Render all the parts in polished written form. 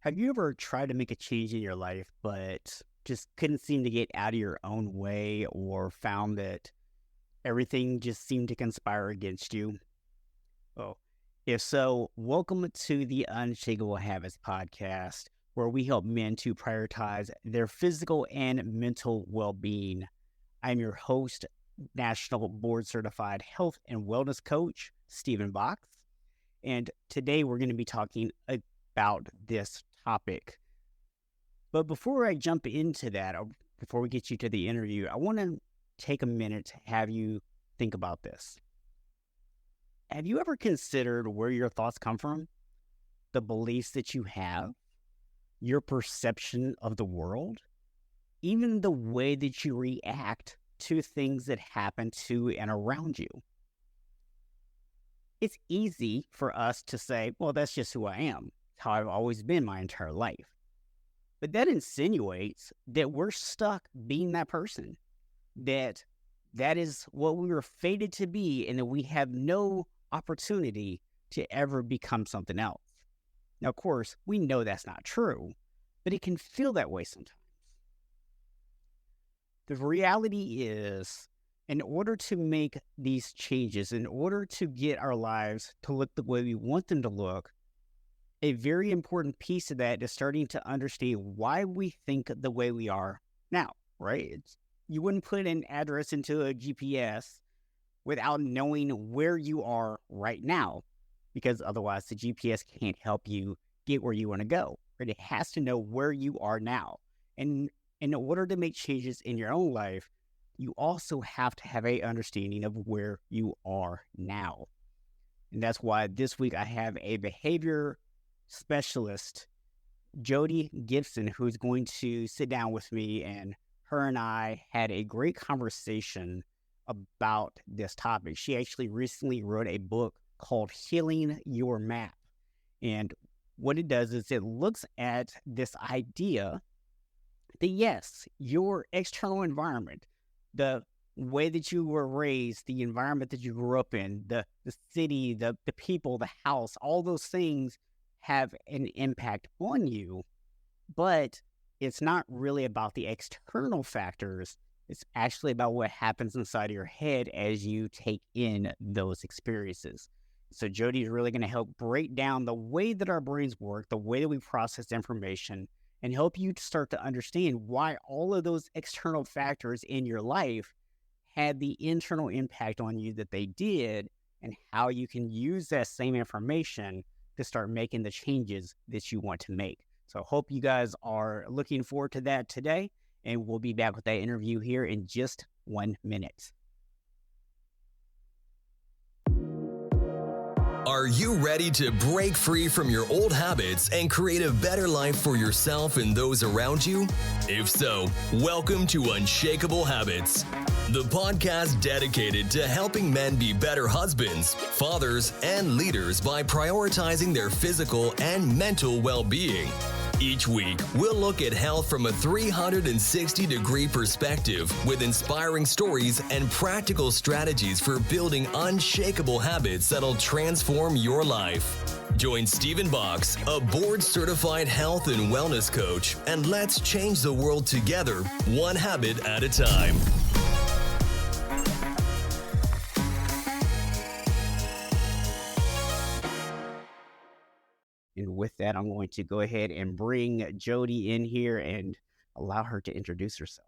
Have you ever tried to make a change in your life, but just couldn't seem to get out of your own way or found that everything just seemed to conspire against you? Oh, if so, welcome to the Unshakable Habits podcast, where we help men to prioritize their physical and mental well being. I'm your host, National Board Certified Health and Wellness Coach, Stephen Box. And today we're going to be talking about this topic. But before I jump into that, or before we get you to the interview, I want to take a minute to have you think about this. Have you ever considered where your thoughts come from? The beliefs that you have, your perception of the world, even the way that you react to things that happen to and around you? It's easy for us to say, well, that's just who I am. It's how I've always been my entire life. But that insinuates that we're stuck being that person, that is what we were fated to be, and that we have no opportunity to ever become something else. Now, of course, we know that's not true, but it can feel that way sometimes. The reality is, in order to make these changes, in order to get our lives to look the way we want them to look, a very important piece of that is starting to understand why we think the way we are now, right? You wouldn't put an address into a GPS without knowing where you are right now, because otherwise the GPS can't help you get where you want to go, right? It has to know where you are now. And in order to make changes in your own life, you also have to have an understanding of where you are now. And that's why this week I have a behavior specialist, Jodee Gibson, who's going to sit down with me, and her and I had a great conversation about this topic. She actually recently wrote a book called Healing Your Map. And what it does is it looks at this idea that, yes, your external environment, the way that you were raised, the environment that you grew up in, the city, the people, the house, all those things have an impact on you, but it's not really about the external factors. It's actually about what happens inside of your head as you take in those experiences. So Jodee is really going to help break down the way that our brains work, the way that we process information, and help you to start to understand why all of those external factors in your life had the internal impact on you that they did, and how you can use that same information to start making the changes that you want to make. So I hope you guys are looking forward to that today, and we'll be back with that interview here in just 1 minute. Are you ready to break free from your old habits and create a better life for yourself and those around you? If so, welcome to Unshakable Habits, the podcast dedicated to helping men be better husbands, fathers, and leaders by prioritizing their physical and mental well-being. Each week, we'll look at health from a 360-degree perspective with inspiring stories and practical strategies for building unshakable habits that'll transform your life. Join Stephen Box, a board-certified health and wellness coach, and let's change the world together, one habit at a time. And with that, I'm going to go ahead and bring Jodee in here and allow her to introduce herself.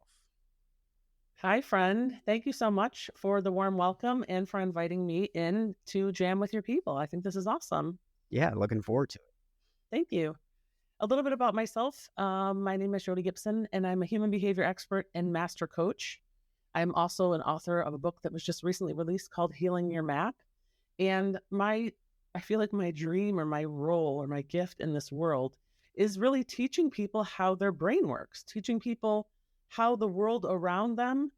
Hi, friend. Thank you so much for the warm welcome and for inviting me in to jam with your people. I think this is awesome. Yeah, looking forward to it. Thank you. A little bit about myself. My name is Jodee Gibson, and I'm a human behavior expert and master coach. I'm also an author of a book that was just recently released called Healing Your Map. And I feel like my dream or my role or my gift in this world is really teaching people how their brain works, teaching people how the world around them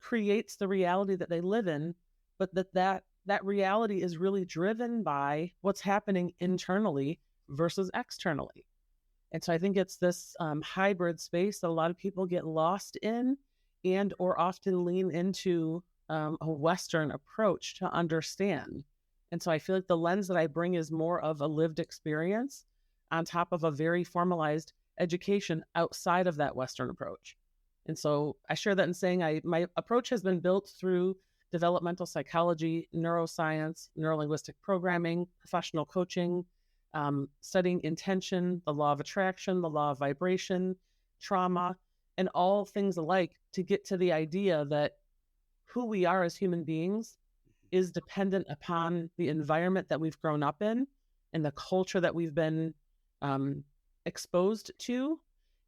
creates the reality that they live in, but that reality is really driven by what's happening internally versus externally. And so I think it's this hybrid space that a lot of people get lost in and or often lean into a Western approach to understand. And so I feel like the lens that I bring is more of a lived experience on top of a very formalized education outside of that Western approach. And so I share that in saying my approach has been built through developmental psychology, neuroscience, neurolinguistic programming, professional coaching, studying intention, the law of attraction, the law of vibration, trauma, and all things alike to get to the idea that who we are as human beings is dependent upon the environment that we've grown up in and the culture that we've been exposed to,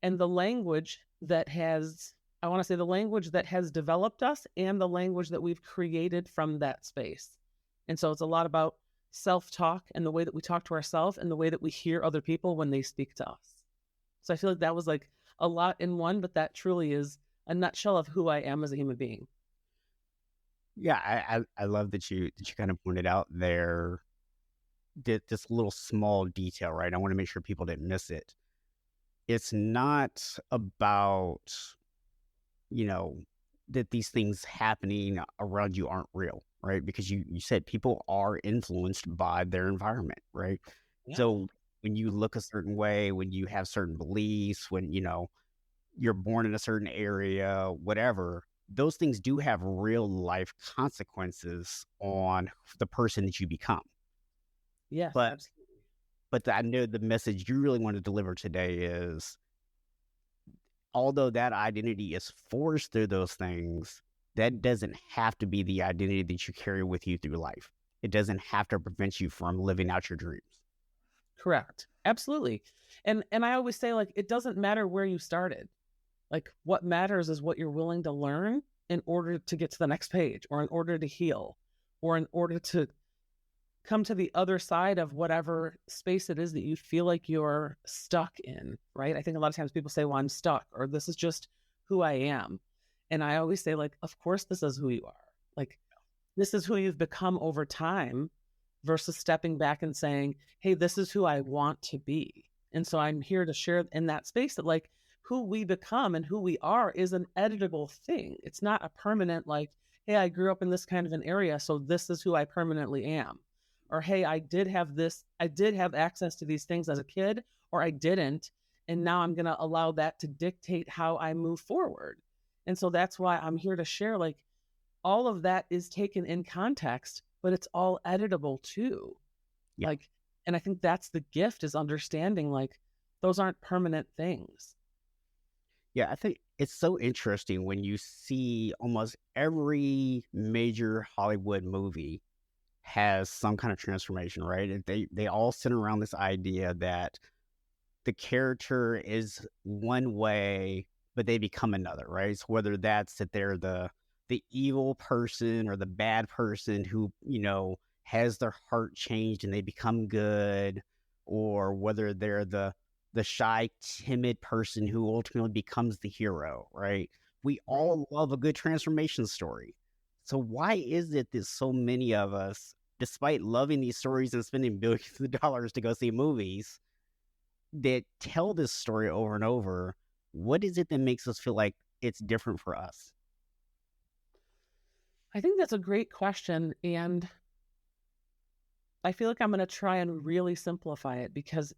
and the language that has, I want to say, the language that has developed us and the language that we've created from that space. And so it's a lot about self-talk and the way that we talk to ourselves and the way that we hear other people when they speak to us. So I feel like that was like a lot in one, but that truly is a nutshell of who I am as a human being. Yeah, I love that you kind of pointed out there this little small detail, right? I want to make sure people didn't miss it. It's not about, that these things happening around you aren't real, right? Because you said people are influenced by their environment, right? Yeah. So when you look a certain way, when you have certain beliefs, when, you're born in a certain area, whatever, those things do have real life consequences on the person that you become. Yes, But absolutely. I know the message you really want to deliver today is, although that identity is forced through those things, that doesn't have to be the identity that you carry with you through life. It doesn't have to prevent you from living out your dreams. Correct. Absolutely. And I always say, like, it doesn't matter where you started. Like, what matters is what you're willing to learn in order to get to the next page, or in order to heal, or in order to come to the other side of whatever space it is that you feel like you're stuck in, right? I think a lot of times people say, well, I'm stuck, or this is just who I am. And I always say, like, of course, this is who you are. Like, this is who you've become over time, versus stepping back and saying, hey, this is who I want to be. And so I'm here to share in that space that, like, who we become and who we are is an editable thing. It's not a permanent, like, hey, I grew up in this kind of an area, so this is who I permanently am. Or, hey, I did have access to these things as a kid, or I didn't. And now I'm going to allow that to dictate how I move forward. And so that's why I'm here to share, like, all of that is taken in context, but it's all editable too. Yeah. Like, and I think that's the gift, is understanding, like, those aren't permanent things. Yeah, I think it's so interesting when you see almost every major Hollywood movie has some kind of transformation, right? And they all center around this idea that the character is one way, but they become another, right? So whether that's that they're the evil person or the bad person who, has their heart changed and they become good, or whether they're the shy, timid person who ultimately becomes the hero, right? We all love a good transformation story. So why is it that so many of us, despite loving these stories and spending billions of dollars to go see movies that tell this story over and over, what is it that makes us feel like it's different for us? I think that's a great question. And I feel like I'm going to try and really simplify it, because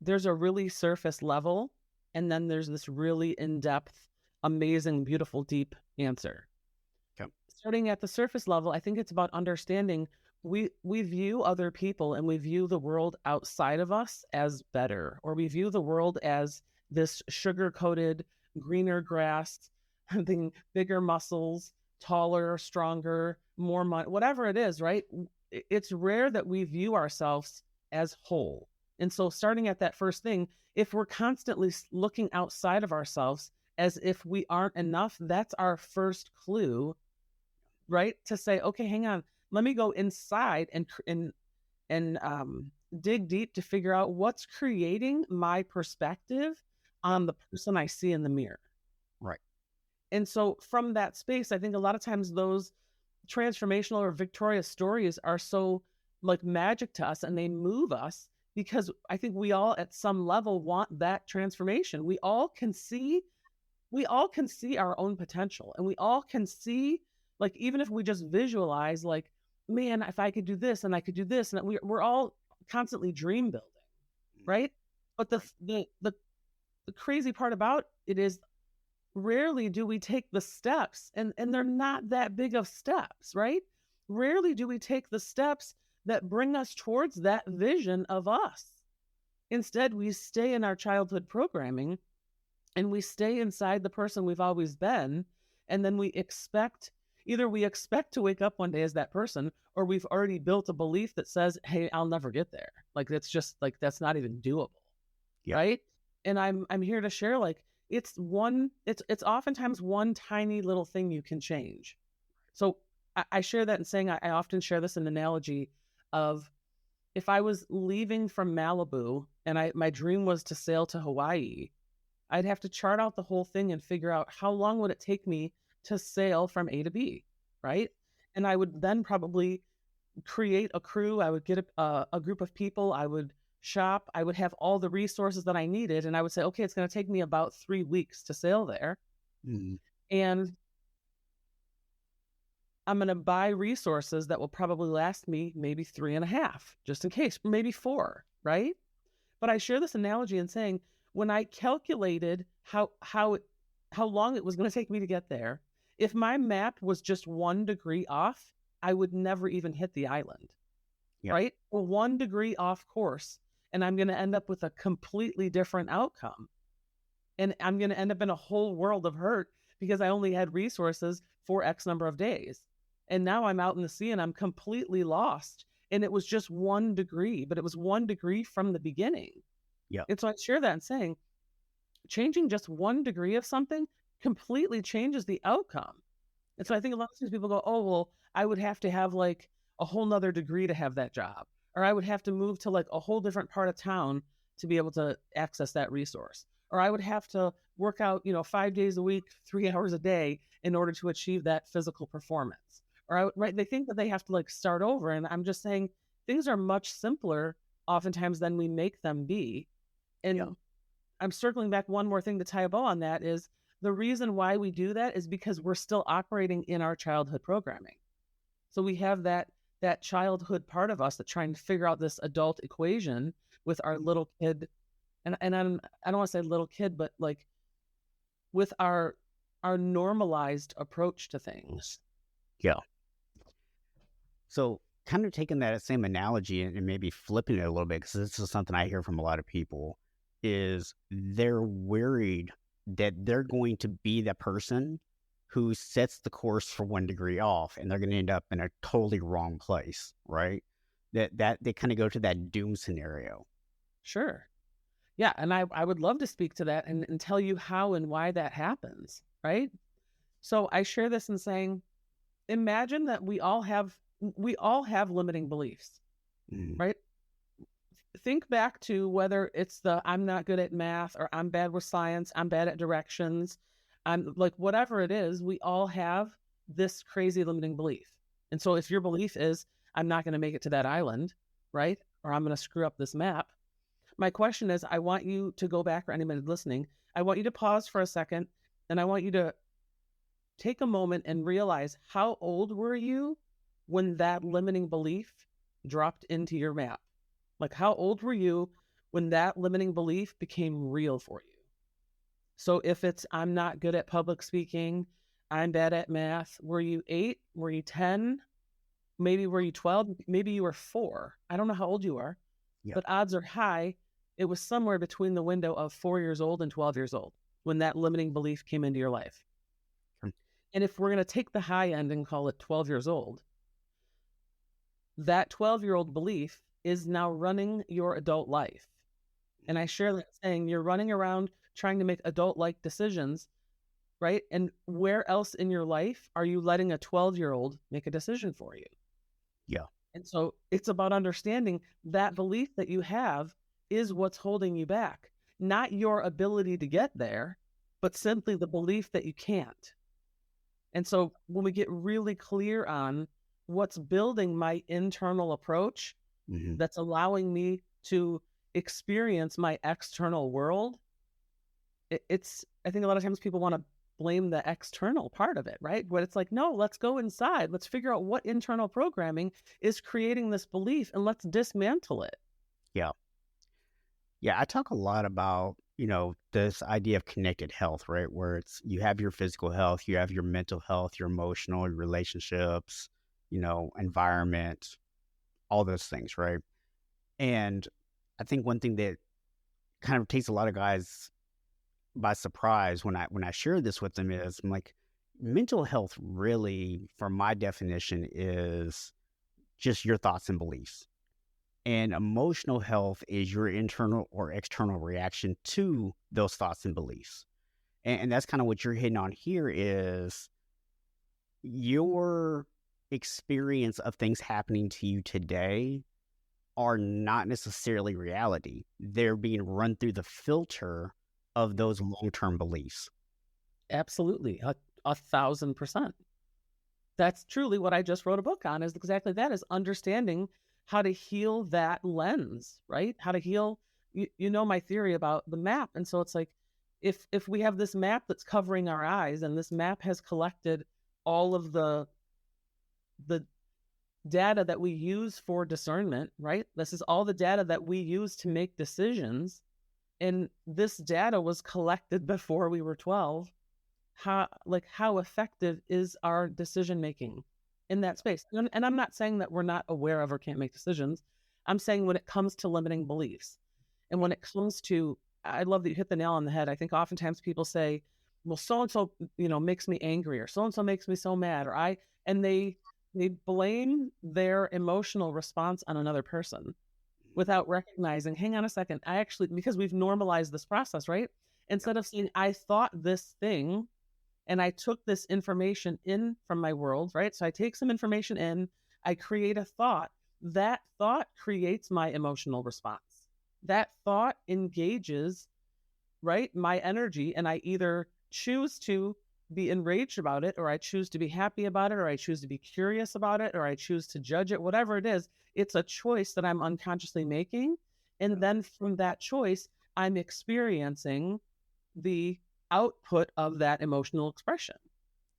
there's a really surface level, and then there's this really in-depth, amazing, beautiful, deep answer. Okay. Starting at the surface level, I think it's about understanding we view other people and we view the world outside of us as better, or we view the world as this sugar-coated, greener grass, having bigger muscles, taller, stronger, more money, whatever it is, right? It's rare that we view ourselves as whole. And so starting at that first thing, if we're constantly looking outside of ourselves as if we aren't enough, that's our first clue, right? To say, okay, hang on, let me go inside and dig deep to figure out what's creating my perspective on the person I see in the mirror. Right. And so from that space, I think a lot of times those transformational or victorious stories are so, like, magic to us, and they move us, because I think we all at some level want that transformation. We all can see our own potential, and we all can see, like, even if we just visualize, like, man, if I could do this and I could do this, and we're all constantly dream building, right? But the crazy part about it is rarely do we take the steps, and they're not that big of steps, right? Rarely do we take the steps that bring us towards that vision of us. Instead, we stay in our childhood programming and we stay inside the person we've always been. And then either we expect to wake up one day as that person, or we've already built a belief that says, hey, I'll never get there. Like, it's just like, that's not even doable. Yeah. Right. And I'm here to share, like, it's oftentimes one tiny little thing you can change. So I share that in saying, I often share this in analogy of, if I was leaving from Malibu and my dream was to sail to Hawaii, I'd have to chart out the whole thing and figure out how long would it take me to sail from A to B, right? And I would then probably create a crew. I would get a group of people. I would shop. I would have all the resources that I needed. And I would say, okay, it's going to take me about 3 weeks to sail there. Mm-hmm. And I'm going to buy resources that will probably last me maybe 3.5, just in case, maybe 4, right? But I share this analogy in saying, when I calculated how long it was going to take me to get there, if my map was just 1 degree off, I would never even hit the island, right? Or 1 degree off course, and I'm going to end up with a completely different outcome. And I'm going to end up in a whole world of hurt because I only had resources for X number of days. And now I'm out in the sea and I'm completely lost. And it was just 1 degree, but it was 1 degree from the beginning. Yeah. And so I share that and saying, changing just 1 degree of something completely changes the outcome. And so I think a lot of times people go, oh, well, I would have to have like a whole nother degree to have that job. Or I would have to move to like a whole different part of town to be able to access that resource. Or I would have to work out, 5 days a week, 3 hours a day in order to achieve that physical performance. Or they think that they have to like start over. And I'm just saying things are much simpler oftentimes than we make them be. And I'm circling back one more thing to tie a bow on that is the reason why we do that is because we're still operating in our childhood programming. So we have that childhood part of us that's trying to figure out this adult equation with our little kid. And I don't want to say little kid, but like with our normalized approach to things. Yeah. So kind of taking that same analogy and maybe flipping it a little bit, because this is something I hear from a lot of people, is they're worried that they're going to be the person who sets the course for 1 degree off, and they're going to end up in a totally wrong place, right? That they kind of go to that doom scenario. Sure. Yeah. And I would love to speak to that and tell you how and why that happens, right? So I share this in saying, imagine that we all have limiting beliefs, right? Think back to whether it's I'm not good at math, or I'm bad with science, I'm bad at directions, I'm like, whatever it is, we all have this crazy limiting belief. And so if your belief is, I'm not going to make it to that island, right? Or I'm going to screw up this map. My question is, I want you to go back, or anybody listening, I want you to pause for a second, and I want you to take a moment and realize, how old were you when that limiting belief dropped into your map? Like, how old were you when that limiting belief became real for you? So if it's, I'm not good at public speaking, I'm bad at math, were you 8? Were you 10? Maybe were you 12? Maybe you were 4. I don't know how old you are, but odds are high it was somewhere between the window of 4 years old and 12 years old when that limiting belief came into your life. And if we're going to take the high end and call it 12 years old, that 12-year-old belief is now running your adult life. And I share that saying, you're running around trying to make adult-like decisions, right? And where else in your life are you letting a 12-year-old make a decision for you? Yeah. And so it's about understanding that belief that you have is what's holding you back, not your ability to get there, but simply the belief that you can't. And so when we get really clear on what's building my internal approach, that's allowing me to experience my external world, I think a lot of times people want to blame the external part of it, right? But it's like, no, let's go inside. Let's figure out what internal programming is creating this belief and let's dismantle it. Yeah. Yeah, I talk a lot about, this idea of connected health, right? Where you have your physical health, you have your mental health, your emotional, your relationships, environment, all those things, right? And I think one thing that kind of takes a lot of guys by surprise when I share this with them is I'm like, mental health really, from my definition, is just your thoughts and beliefs. And emotional health is your internal or external reaction to those thoughts and beliefs. And that's kind of what you're hitting on here is your experience of things happening to you today are not necessarily reality. They're being run through the filter of those long-term beliefs. Absolutely. 1,000%. That's truly what I just wrote a book on, is exactly that, is understanding how to heal that lens, right? How to heal, my theory about the map. And so it's like, if we have this map that's covering our eyes, and this map has collected all of the data that we use for discernment, right? This is all the data that we use to make decisions. And this data was collected before we were 12. How effective is our decision making in that space? And I'm not saying that we're not aware of or can't make decisions. I'm saying when it comes to limiting beliefs, and when it comes to, I love that you hit the nail on the head. I think oftentimes people say, well, so-and-so, makes me angry, or so-and-so makes me so mad, and they blame their emotional response on another person without recognizing, hang on a second, because we've normalized this process, right? Instead of saying, I thought this thing, and I took this information in from my world, right? So I take some information in, I create a thought. That thought creates my emotional response. That thought engages, right, my energy, and I either choose to be enraged about it, or I choose to be happy about it, or I choose to be curious about it, or I choose to judge it, whatever it is. It's a choice that I'm unconsciously making. And then from that choice, I'm experiencing the output of that emotional expression.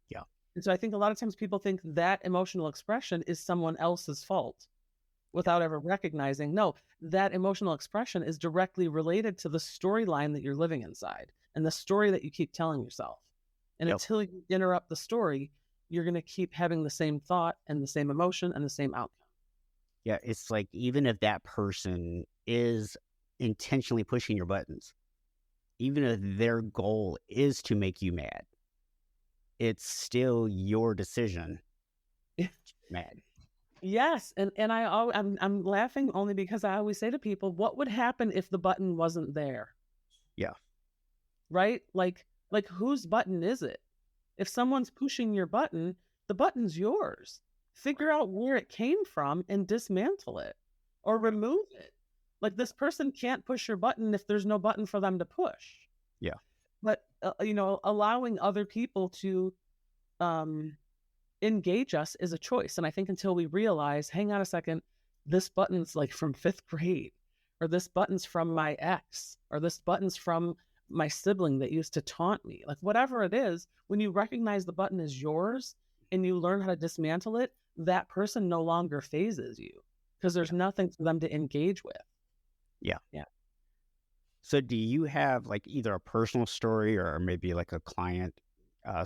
Yeah. And so I think a lot of times people think that emotional expression is someone else's fault without ever recognizing, no, that emotional expression is directly related to the storyline that you're living inside, and the story that you keep telling yourself. And Yep. until you interrupt the story, you're going to keep having the same thought and the same emotion and the same outcome. Yeah. It's like, even if that person is intentionally pushing your buttons, even if their goal is to make you mad, it's still your decision to get mad. Yes, and I'm laughing only because I always say to people, what would happen if the button wasn't there? Yeah. Right? Like whose button is it? If someone's pushing your button, the button's yours. Figure out where it came from and dismantle it or remove it. Like, this person can't push your button if there's no button for them to push. Yeah. But allowing other people to engage us is a choice. And I think until we realize, hang on a second, this button's like from 5th grade, or this button's from my ex, or this button's from my sibling that used to taunt me, like whatever it is, when you recognize the button is yours and you learn how to dismantle it, that person no longer phases you because there's nothing for them to engage with. Yeah. Yeah. So do you have like either a personal story or maybe like a client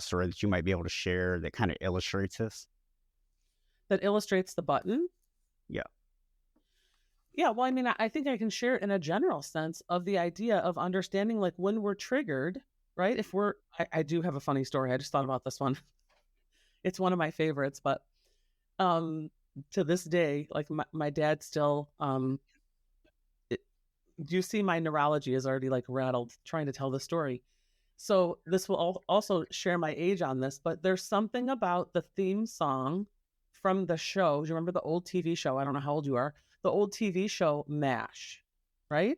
story that you might be able to share that kind of illustrates this? That illustrates the button? Yeah. Yeah, well, I mean, I think I can share it in a general sense of the idea of understanding, like, when we're triggered, right? I do have a funny story. I just thought about this one. It's one of my favorites, but to this day, like my dad still, do you see my neurology is already like rattled trying to tell the story. So this will also share my age on this, but there's something about the theme song from the show. Do you remember the old TV show? I don't know how old you are. The old TV show MASH, right?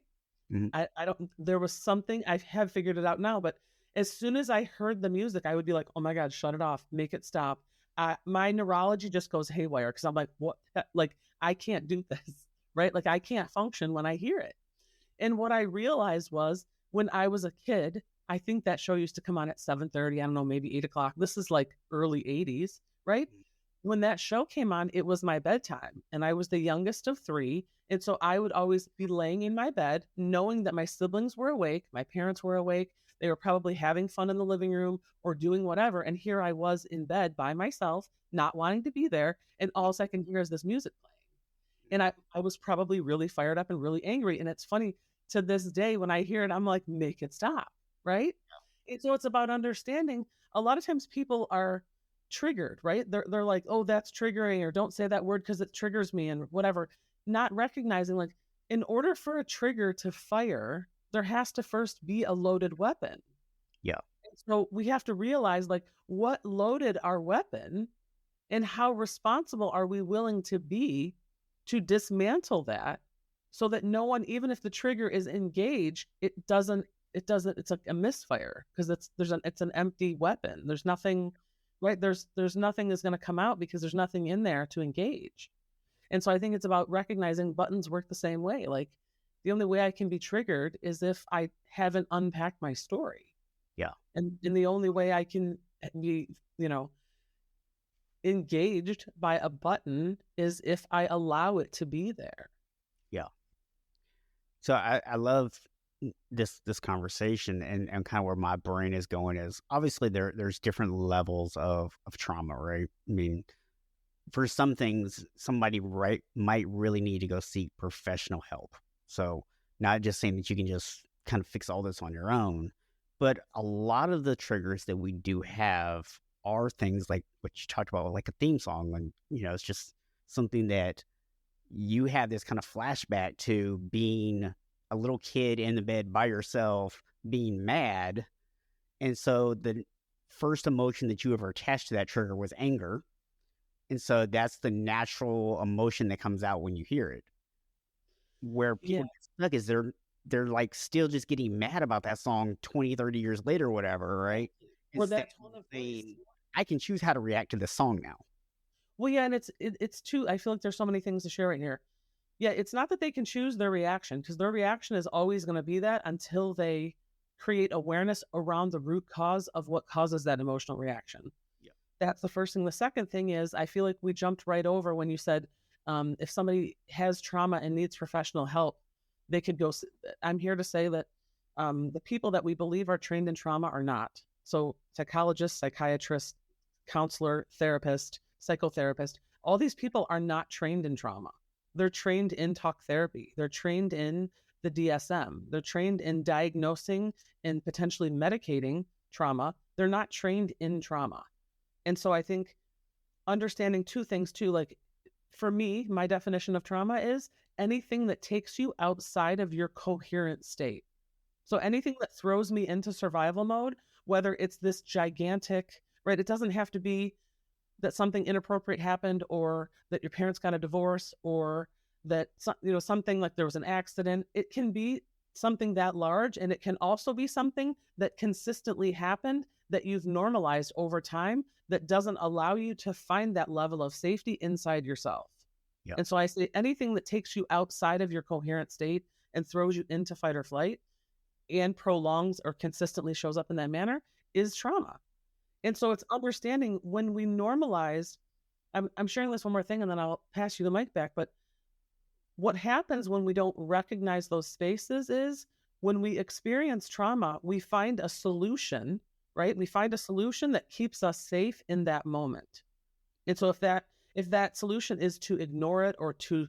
Mm-hmm. I don't, there was something, I have figured it out now, but as soon as I heard the music, I would be like, oh my God, shut it off, make it stop. My neurology just goes haywire because I'm like, what? Like, I can't do this, right? Like, I can't function when I hear it. And what I realized was, when I was a kid, I think that show used to come on at 7:30, I don't know, maybe 8 o'clock. This is like early 80s, right? When that show came on, it was my bedtime, and I was the youngest of 3, And so I would always be laying in my bed, knowing that my siblings were awake, my parents were awake, they were probably having fun in the living room or doing whatever. And here I was in bed by myself, not wanting to be there. And all I can hear is this music playing. And I was probably really fired up and really angry. And it's funny, to this day, when I hear it, I'm like, make it stop. Right. And so it's about understanding. A lot of times people are triggered, right? They're like, oh, that's triggering, or don't say that word because it triggers me and whatever. Not recognizing, like, in order for a trigger to fire, there has to first be a loaded weapon. Yeah. So we have to realize, like, what loaded our weapon and how responsible are we willing to be to dismantle that, so that no one, even if the trigger is engaged, it's like a misfire, because it's an empty weapon. There's nothing, right? There's nothing that's going to come out because there's nothing in there to engage. And so I think it's about recognizing buttons work the same way. Like, the only way I can be triggered is if I haven't unpacked my story. Yeah. And the only way I can be, engaged by a button is if I allow it to be there. Yeah. So I love this conversation, and kind of where my brain is going is, obviously there's different levels of trauma, right? I mean, for some things, somebody might really need to go seek professional help. So not just saying that you can just kind of fix all this on your own, but a lot of the triggers that we do have are things like what you talked about, like a theme song. And, it's just something that you have this kind of flashback to being a little kid in the bed by yourself, being mad. And so the first emotion that you ever attached to that trigger was anger. And so that's the natural emotion that comes out when you hear it. Where people get stuck is they're like still just getting mad about that song 20, 30 years later or whatever, right? Or that tone of voice. I can choose how to react to this song now. Well, yeah, and it's too, I feel like there's so many things to share right here. Yeah, it's not that they can choose their reaction, because their reaction is always going to be that until they create awareness around the root cause of what causes that emotional reaction. Yeah. That's the first thing. The second thing is, I feel like we jumped right over when you said, if somebody has trauma and needs professional help, they could go. I'm here to say that the people that we believe are trained in trauma are not. So psychologists, psychiatrists, counselor, therapist, psychotherapist, all these people are not trained in trauma. They're trained in talk therapy. They're trained in the DSM. They're trained in diagnosing and potentially medicating trauma. They're not trained in trauma. And so I think understanding two things too, like, for me, my definition of trauma is anything that takes you outside of your coherent state. So anything that throws me into survival mode, whether it's this gigantic, right? It doesn't have to be that something inappropriate happened, or that your parents got a divorce, or that something like there was an accident. It can be something that large, and it can also be something that consistently happened that you've normalized over time, that doesn't allow you to find that level of safety inside yourself. Yeah. And so I say anything that takes you outside of your coherent state and throws you into fight or flight and prolongs or consistently shows up in that manner is trauma. And so it's understanding when we normalize, I'm sharing this one more thing and then I'll pass you the mic back, but what happens when we don't recognize those spaces is, when we experience trauma, we find a solution, right? We find a solution that keeps us safe in that moment. And so if that solution is to ignore it, or to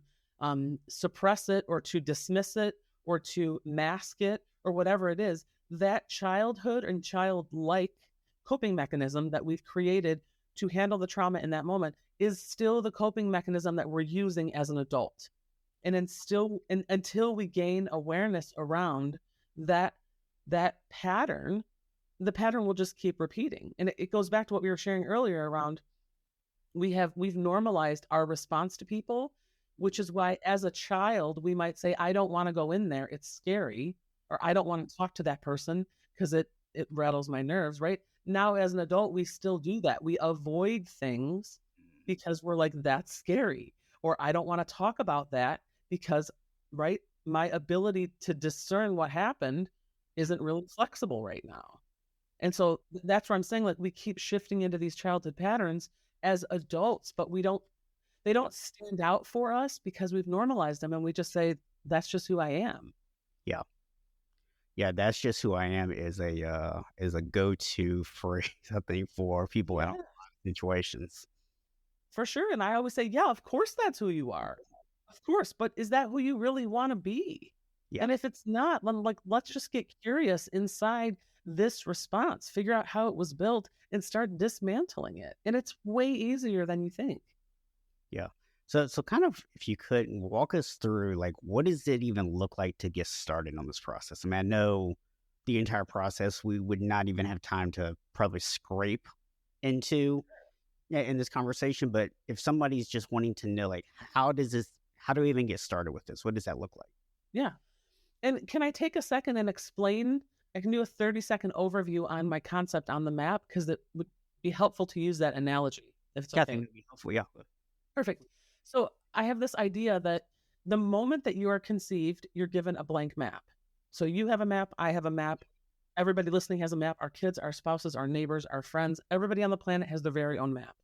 suppress it, or to dismiss it, or to mask it, or whatever it is, that childhood and childlike coping mechanism that we've created to handle the trauma in that moment is still the coping mechanism that we're using as an adult. And until we gain awareness around that pattern, the pattern will just keep repeating. And it goes back to what we were sharing earlier around, we've normalized our response to people, which is why as a child, we might say, I don't want to go in there, it's scary, or I don't want to talk to that person because it rattles my nerves, right? Now, as an adult, we still do that. We avoid things because we're like, that's scary, or I don't want to talk about that because, right, my ability to discern what happened isn't really flexible right now. And so that's where I'm saying, like, we keep shifting into these childhood patterns as adults, but we don't, They don't stand out for us because we've normalized them and we just say, that's just who I am. Yeah. Yeah, that's just who I am is a go-to phrase, I think, for people in a lot Yeah, of situations. for sure. And I always say, yeah, of course that's who you are. Of course. But is that who you really want to be? Yeah. And if it's not, then like let's just get curious inside this response, figure out how it was built and start dismantling it. And it's way easier than you think. Yeah. So kind of, if you could walk us through, like, what does it even look like to get started on this process? I mean, I know the entire process, we would not even have time to probably scrape into in this conversation. But if somebody's just wanting to know, like, how do we even get started with this? What does that look like? Yeah. And can I take a second and explain? I can do a 30-second overview on my concept on the map because it would be helpful to use that analogy if it's Yeah, I okay. think that'd be helpful. Yeah. Perfect. So I have this idea that the moment that you are conceived, you're given a blank map. So you have a map, I have a map, everybody listening has a map, our kids, our spouses, our neighbors, our friends, everybody on the planet has their very own map.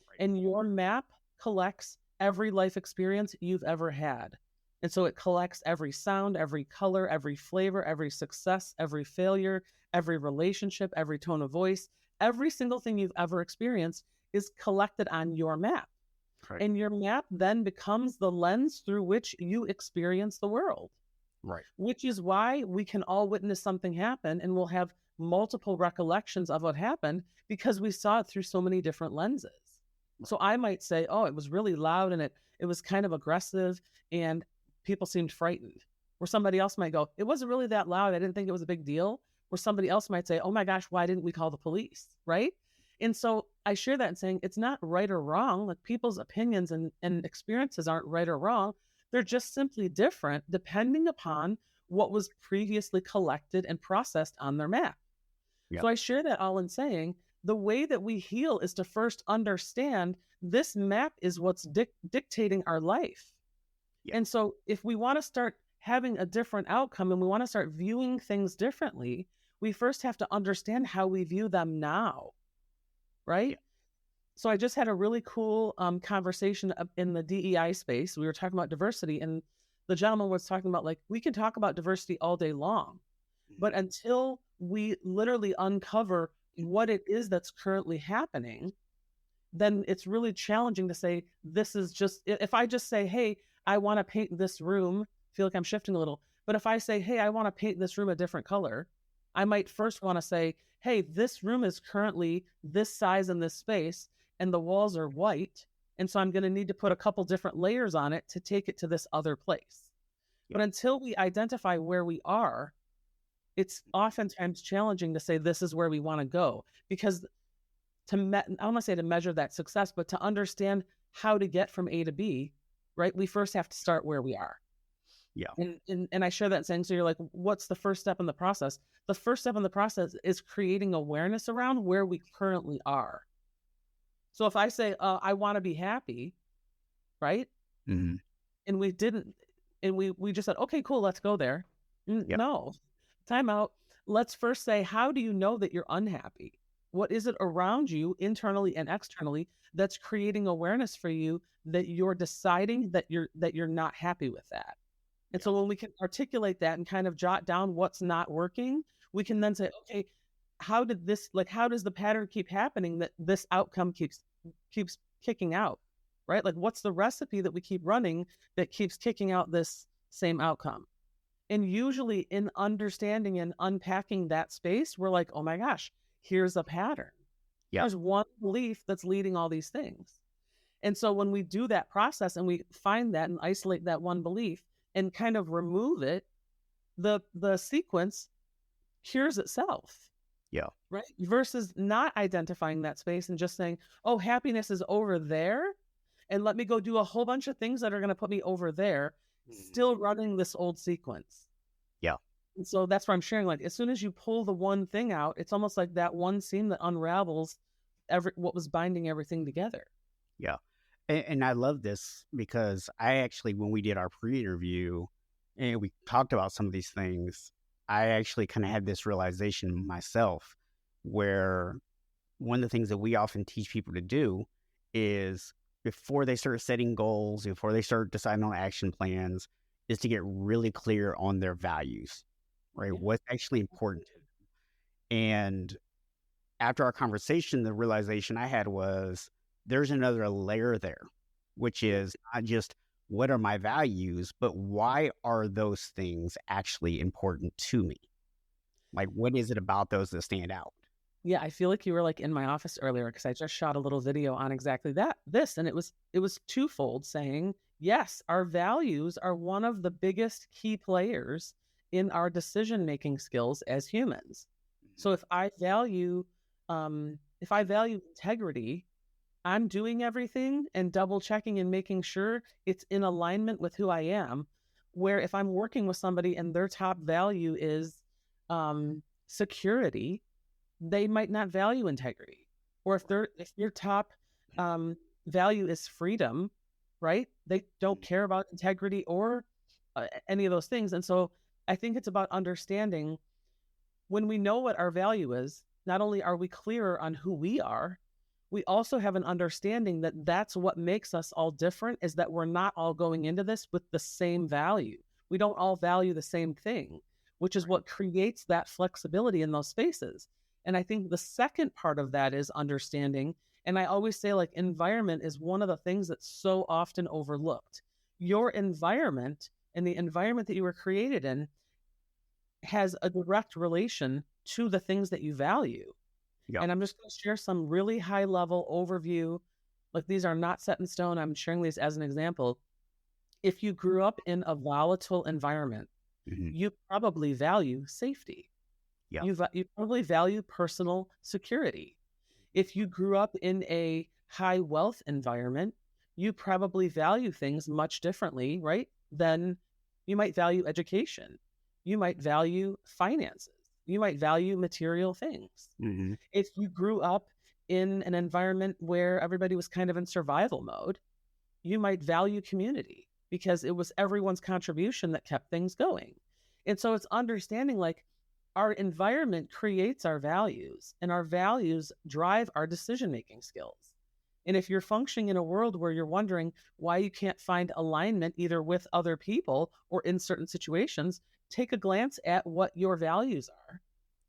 Right. And your map collects every life experience you've ever had. And so it collects every sound, every color, every flavor, every success, every failure, every relationship, every tone of voice, every single thing you've ever experienced is collected on your map. Right. And your map then becomes the lens through which you experience the world, Right. which is why we can all witness something happen and we'll have multiple recollections of what happened because we saw it through so many different lenses. So I might say, oh, it was really loud and it was kind of aggressive and people seemed frightened. Where somebody else might go, it wasn't really that loud. I didn't think it was a big deal. Where somebody else might say, oh my gosh, why didn't we call the police? Right. And so I share that in saying it's not right or wrong. Like people's opinions and experiences aren't right or wrong. They're just simply different depending upon what was previously collected and processed on their map. Yep. So I share that all in saying the way that we heal is to first understand this map is what's dictating our life. Yep. And so if we want to start having a different outcome and we want to start viewing things differently, we first have to understand how we view them now. Right? Yep. So I just had a really cool conversation in the DEI space. We were talking about diversity and the gentleman was talking about like, we can talk about diversity all day long, but until we literally uncover what it is that's currently happening, then it's really challenging to say, this is just, if I just say, hey, I want to paint this room, feel like I'm shifting a little, but if I say, hey, I want to paint this room a different color, I might first want to say, hey, this room is currently this size in this space and the walls are white. And so I'm going to need to put a couple different layers on it to take it to this other place. But until we identify where we are, it's oftentimes challenging to say this is where we want to go because I don't want to say to measure that success, but to understand how to get from A to B, right? We first have to start where we are. Yeah. And I share that saying, so you're like, what's the first step in the process? The first step in the process is creating awareness around where we currently are. So if I say, I want to be happy, right? Mm-hmm. And we didn't, and we just said, okay, cool, let's go there. Yep. No, time out. Let's first say, how do you know that you're unhappy? What is it around you, internally and externally, that's creating awareness for you that you're deciding that you're not happy with that? And so when we can articulate that and kind of jot down what's not working, we can then say, okay, how does the pattern keep happening that this outcome keeps kicking out, right? Like what's the recipe that we keep running that keeps kicking out this same outcome? And usually in understanding and unpacking that space, we're like, oh my gosh, here's a pattern. Yeah. There's one belief that's leading all these things. And so when we do that process and we find that and isolate that one belief and kind of remove it, the sequence cures itself. Yeah. Right. Versus not identifying that space and just saying, oh, happiness is over there. And let me go do a whole bunch of things that are going to put me over there, still running this old sequence. Yeah. And so that's where I'm sharing, like, as soon as you pull the one thing out, it's almost like that one seam that unravels what was binding everything together. Yeah. And I love this because I actually, when we did our pre-interview and we talked about some of these things, I actually kind of had this realization myself where one of the things that we often teach people to do is before they start setting goals, before they start deciding on action plans, is to get really clear on their values, right? Yeah. What's actually important to them. And after our conversation, the realization I had was there's another layer there, which is not just what are my values, but why are those things actually important to me? Like, what is it about those that stand out? Yeah, I feel like you were like in my office earlier because I just shot a little video on exactly this, and it was twofold, saying, yes, our values are one of the biggest key players in our decision-making skills as humans. So if I value integrity, I'm doing everything and double checking and making sure it's in alignment with who I am. Where if I'm working with somebody and their top value is security, they might not value integrity. Or if your top value is freedom, right? They don't care about integrity or any of those things. And so I think it's about understanding when we know what our value is, not only are we clearer on who we are, we also have an understanding that that's what makes us all different, is that we're not all going into this with the same value. We don't all value the same thing, which is what creates that flexibility in those spaces. And I think the second part of that is understanding. And I always say, like, environment is one of the things that's so often overlooked. Your environment and the environment that you were created in has a direct relation to the things that you value. Yeah. And I'm just going to share some really high level overview. Like, these are not set in stone. I'm sharing these as an example. If you grew up in a volatile environment, you probably value safety. Yeah. You probably value personal security. If you grew up in a high wealth environment, you probably value things much differently, right? Then you might value education. You might value finances. You might value material things. If you grew up in an environment where everybody was kind of in survival mode, you might value community because it was everyone's contribution that kept things going. And so it's understanding, like, our environment creates our values, and our values drive our decision-making skills. And if you're functioning in a world where you're wondering why you can't find alignment either with other people or in certain situations, take a glance at what your values are.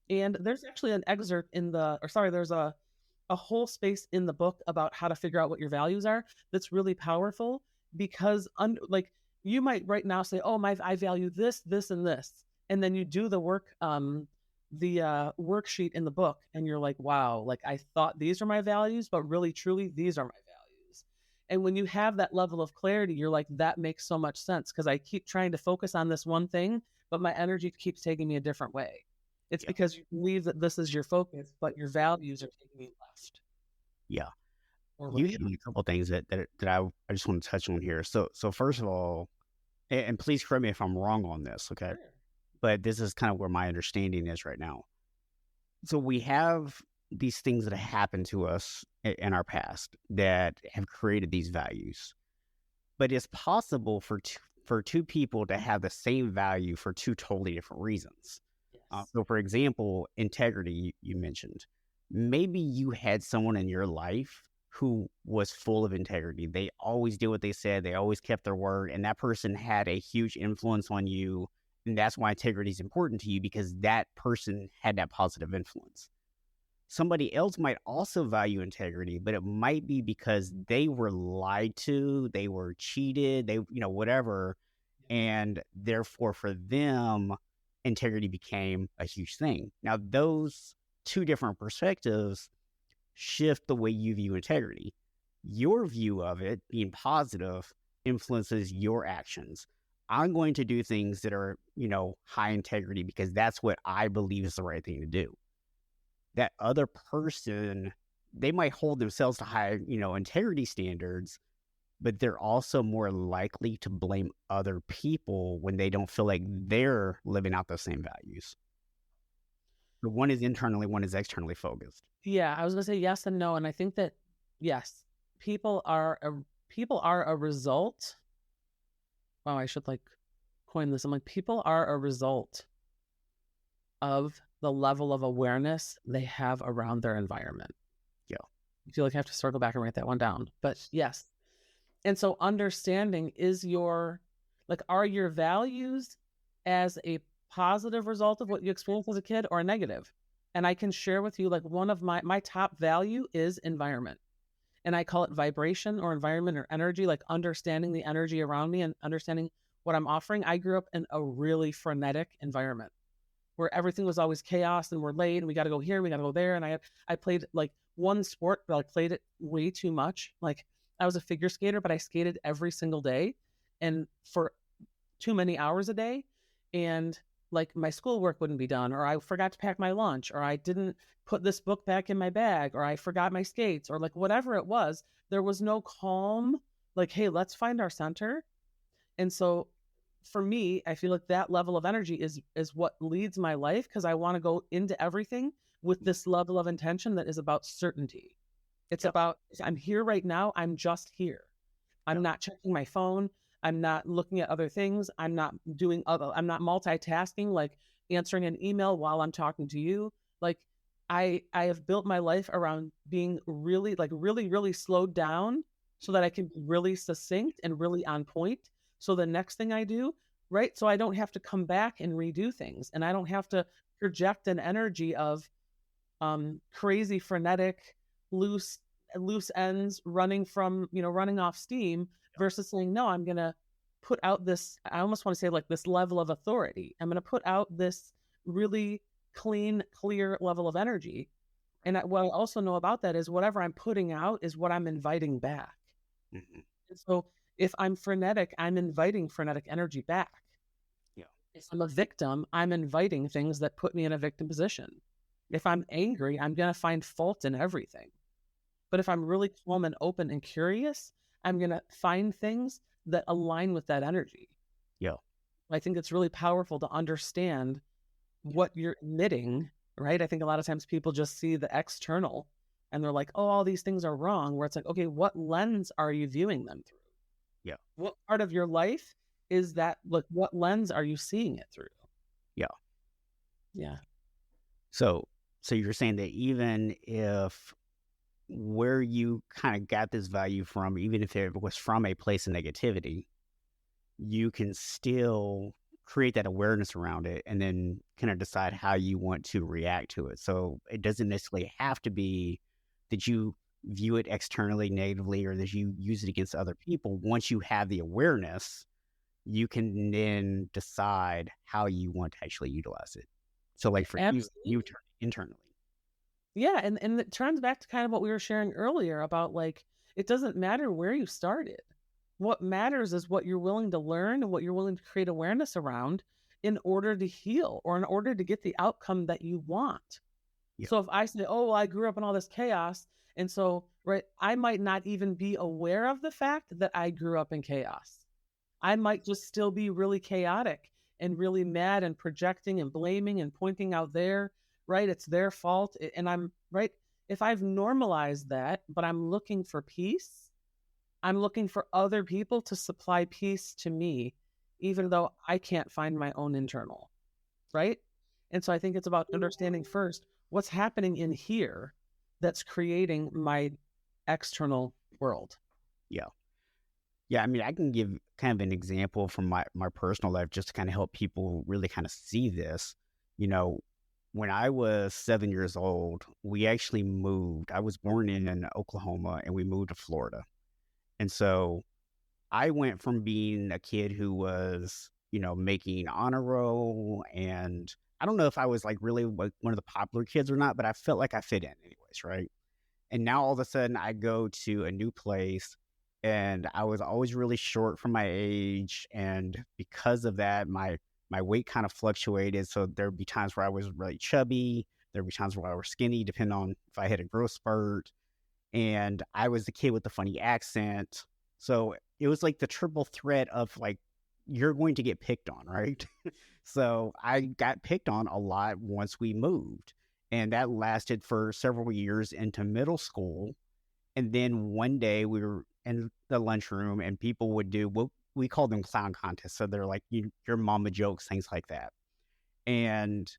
And there's actually an excerpt there's a whole space in the book about how to figure out what your values are that's really powerful, because like, you might right now say, oh, I value this, this, and this. And then you do the work, the worksheet in the book, and you're like, wow, like, I thought these are my values, but really, truly, these are my values. And when you have that level of clarity, you're like, that makes so much sense, because I keep trying to focus on this one thing, but my energy keeps taking me a different way. It's because you believe that this is your focus, but your values are taking you left. Yeah. Or You right. hit on a couple of things that I just want to touch on here. So first of all, and please correct me if I'm wrong on this, okay? Sure. But this is kind of where my understanding is right now. So we have these things that have happened to us in our past that have created these values. But it's possible for two people to have the same value for two totally different reasons. Yes. So for example, integrity, you mentioned. Maybe you had someone in your life who was full of integrity. They always did what they said. They always kept their word. And that person had a huge influence on you. And that's why integrity is important to you, because that person had that positive influence. Somebody else might also value integrity, but it might be because they were lied to, they were cheated, whatever. And therefore for them, integrity became a huge thing. Now, those two different perspectives shift the way you view integrity. Your view of it being positive influences your actions. I'm going to do things that are, high integrity because that's what I believe is the right thing to do. That other person, they might hold themselves to high, integrity standards, but they're also more likely to blame other people when they don't feel like they're living out those same values. The one is internally, one is externally focused. Yeah, I was going to say yes and no. And I think that, yes, people are a result. Wow, I should coin this. I'm like, people are a result of the level of awareness they have around their environment. Yeah. I feel like I have to circle back and write that one down. But yes, And so understanding are your values as a positive result of what you experienced as a kid or a negative? And I can share with you, like, one of my top value is environment. And I call it vibration or environment or energy, like understanding the energy around me and understanding what I'm offering. I grew up in a really frenetic environment where everything was always chaos and we're late and we got to go here, we got to go there. And I played like one sport, but I played it way too much. Like, I was a figure skater, but I skated every single day and for too many hours a day. And like, my schoolwork wouldn't be done, or I forgot to pack my lunch, or I didn't put this book back in my bag, or I forgot my skates, or like whatever it was. There was no calm, like, hey, let's find our center. And so for me, I feel like that level of energy is what leads my life, because I want to go into everything with this level of intention that is about certainty. It's about, I'm here right now. I'm just here. I'm not checking my phone. I'm not looking at other things. I'm not multitasking, like answering an email while I'm talking to you. Like, I have built my life around being really, really slowed down so that I can be really succinct and really on point. So the next thing I do, right? So I don't have to come back and redo things, and I don't have to project an energy of crazy, frenetic, loose ends running off steam, versus saying, no, I'm going to put out this, I almost want to say, like, this level of authority. I'm going to put out this really clean, clear level of energy. And what I also know about that is whatever I'm putting out is what I'm inviting back. Mm-hmm. And so if I'm frenetic, I'm inviting frenetic energy back. Yeah. If I'm a victim, I'm inviting things that put me in a victim position. If I'm angry, I'm going to find fault in everything. But if I'm really calm and open and curious, I'm going to find things that align with that energy. Yeah. I think it's really powerful to understand what you're emitting, right? I think a lot of times people just see the external and they're like, oh, all these things are wrong, where it's like, okay, what lens are you viewing them through? Yeah. What part of your life is that? Like, what lens are you seeing it through? Yeah. Yeah. So you're saying that even if where you kind of got this value from, even if it was from a place of negativity, you can still create that awareness around it and then kind of decide how you want to react to it. So it doesn't necessarily have to be that you view it externally negatively or that you use it against other people. Once you have the awareness, you can then decide how you want to actually utilize it. So like for you turn internally. Yeah. And it turns back to kind of what we were sharing earlier about, like, it doesn't matter where you started. What matters is what you're willing to learn and what you're willing to create awareness around in order to heal or in order to get the outcome that you want. Yeah. So if I say, oh, well, I grew up in all this chaos, and so, right, I might not even be aware of the fact that I grew up in chaos. I might just still be really chaotic and really mad and projecting and blaming and pointing out right, it's their fault. And I'm right. If I've normalized that, but I'm looking for peace, I'm looking for other people to supply peace to me, even though I can't find my own internal, right? And so I think it's about understanding first what's happening in here that's creating my external world. Yeah. Yeah, I mean, I can give kind of an example from my personal life just to kind of help people really kind of see this. You know, when I was 7 years old, we actually moved. I was born in Oklahoma and we moved to Florida. And so I went from being a kid who was, making honor roll, and I don't know if I was like really one of the popular kids or not, but I felt like I fit in anyways, right? And now all of a sudden I go to a new place and I was always really short for my age. And because of that, my weight kind of fluctuated. So there'd be times where I was really chubby. There'd be times where I was skinny, depending on if I had a growth spurt. And I was the kid with the funny accent. So it was like the triple threat of like, you're going to get picked on, right? So I got picked on a lot once we moved. And that lasted for several years into middle school. And then one day we were in the lunchroom and people would do what we call them clown contests. So they're like your mama jokes, things like that. And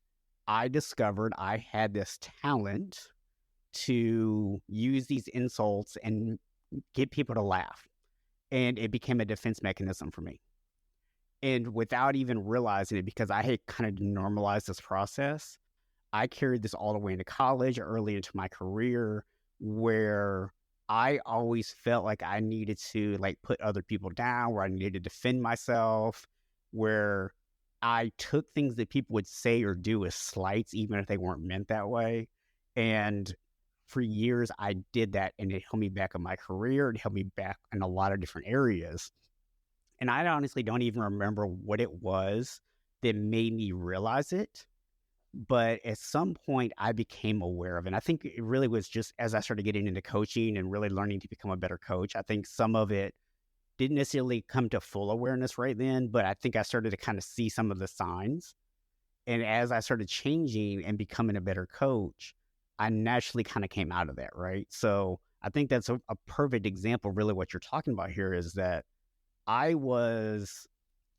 I discovered I had this talent to use these insults and get people to laugh. and it became a defense mechanism for me. And without even realizing it, because I had kind of normalized this process, I carried this all the way into college, early into my career, where I always felt like I needed to like put other people down, where I needed to defend myself, where I took things that people would say or do as slights, even if they weren't meant that way. And for years, I did that, and it held me back in my career. It held me back in a lot of different areas. And I honestly don't even remember what it was that made me realize it. But at some point, I became aware of it. And I think it really was just as I started getting into coaching and really learning to become a better coach. I think some of it didn't necessarily come to full awareness right then, but I think I started to kind of see some of the signs. And as I started changing and becoming a better coach, I naturally kind of came out of that, right? So I think that's a perfect example, really, what you're talking about here is that I was